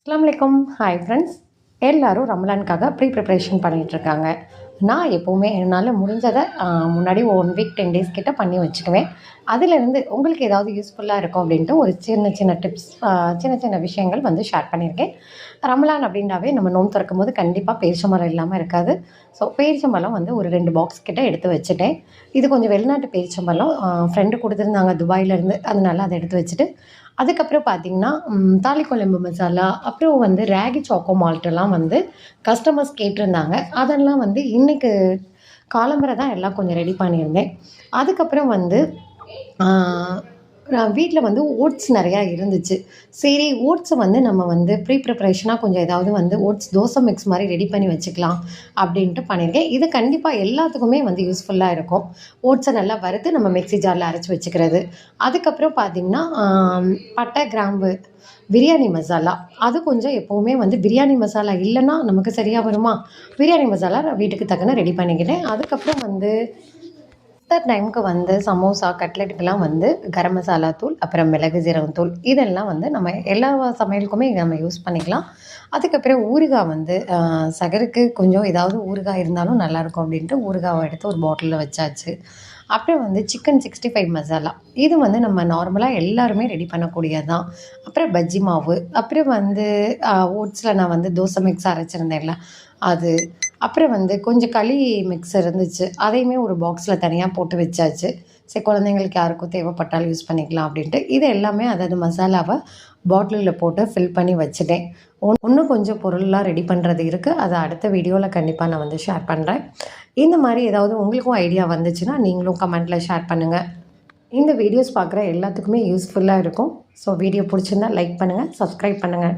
அஸ்ஸலாமு hi friends. எல்லோரும் ரமலானுக்காக preparation பண்ணிகிட்ருக்காங்க. நான் எப்போவுமே என்னால் முடிஞ்சதை முன்னாடி 1 வீக் 10 டேஸ் கிட்ட பண்ணி வச்சுக்குவேன். அதிலேருந்து உங்களுக்கு ஏதாவது யூஸ்ஃபுல்லாக இருக்கும் அப்படின்ட்டு ஒரு சின்ன சின்ன டிப்ஸ், சின்ன சின்ன விஷயங்கள் ஷேர் பண்ணியிருக்கேன். ரமலான் அப்படின்னாவே நம்ம நோன்பு திறக்கும்போது கண்டிப்பாக பேரிச்சம்பழம் இல்லாமல் இருக்காது. ஸோ பேரிச்சம்பழம் ஒரு 2 பாக்ஸ் கிட்ட எடுத்து வச்சுட்டேன். இது கொஞ்சம் வெளிநாட்டு பேரிச்சம்பழம், ஃப்ரெண்டு கொடுத்துருந்தாங்க துபாயிலேருந்து. அதனால அதை எடுத்து வச்சுட்டு அதுக்கப்புறம் பார்த்திங்கன்னா தாளிக்குழம்பு மசாலா, அப்புறம் ராகி சாக்கோ மால்ட்டெல்லாம் கஸ்டமர்ஸ் கேட்டிருந்தாங்க. அதெல்லாம் இன்றைக்கு காலம்பரை தான் எல்லாம் கொஞ்சம் ரெடி பண்ணியிருந்தேன். அதுக்கப்புறம் நான் வீட்டில் ஓட்ஸ் நிறையா இருந்துச்சு. சரி, ஓட்ஸை நம்ம ப்ரிப்ரேஷனாக கொஞ்சம் ஏதாவது ஓட்ஸ் தோசை மிக்ஸ் மாதிரி ரெடி பண்ணி வச்சுக்கலாம் அப்படின்ட்டு பண்ணியிருக்கேன். இது கண்டிப்பாக எல்லாத்துக்குமே யூஸ்ஃபுல்லாக இருக்கும். ஓட்ஸை நல்லா வறுத்து நம்ம மிக்ஸி ஜாரில் அரைச்சி வச்சுக்கிறது. அதுக்கப்புறம் பார்த்திங்கன்னா பட்டை, கிராம்பு, பிரியாணி மசாலா, அது கொஞ்சம் எப்போவுமே பிரியாணி மசாலா இல்லைன்னா நமக்கு சரியாக வருமா? பிரியாணி மசாலா நான் வீட்டுக்கு தக்கன ரெடி பண்ணிக்கிட்டேன். அதுக்கப்புறம் இஃப்தார் டைமுக்கு சமோசா, கட்லெட்டுக்கெல்லாம் கரம் மசாலா தூள், அப்புறம் மிளகு ஜீரகம் தூள், இதெல்லாம் நம்ம எல்லா சமையலுக்குமே நம்ம யூஸ் பண்ணிக்கலாம். அதுக்கப்புறம் ஊறுகாய் சகருக்கு கொஞ்சம் ஏதாவது ஊறுகாய் இருந்தாலும் நல்லாயிருக்கும் அப்படின்ட்டு ஊறுகாவை எடுத்து ஒரு பாட்டிலில் வச்சாச்சு. அப்புறம் சிக்கன் 65 மசாலா, இது நம்ம நார்மலாக எல்லாருமே ரெடி பண்ணக்கூடியது தான். அப்புறம் பஜ்ஜி மாவு, அப்புறம் ஓட்ஸில் நான் தோசை மிக்ஸ் அரைச்சிருந்தேன்ல அது, அப்புறம் கொஞ்சம் களி மிக்ஸ் இருந்துச்சு. அதையுமே ஒரு பாக்ஸில் தனியாக போட்டு வச்சாச்சு. சரி, குழந்தைங்களுக்கு யாருக்கும் தேவைப்பட்டாலும் யூஸ் பண்ணிக்கலாம் அப்படின்ட்டு இது எல்லாமே அதாவது மசாலாவை பாட்டிலில் போட்டு ஃபில் பண்ணி வச்சுட்டேன். இன்னும் கொஞ்சம் பொருள்லாம் ரெடி பண்ணுறது இருக்குது. அதை அடுத்த வீடியோவில் கண்டிப்பாக நான் ஷேர் பண்ணுறேன். இந்த மாதிரி ஏதாவது உங்களுக்கும் ஐடியா வந்துச்சுன்னா நீங்களும் கமெண்ட்டில் ஷேர் பண்ணுங்கள். இந்த வீடியோஸ் பார்க்குற எல்லாத்துக்குமே யூஸ்ஃபுல்லாக இருக்கும். ஸோ வீடியோ பிடிச்சிருந்தா லைக் பண்ணுங்கள், சப்ஸ்கிரைப் பண்ணுங்கள்.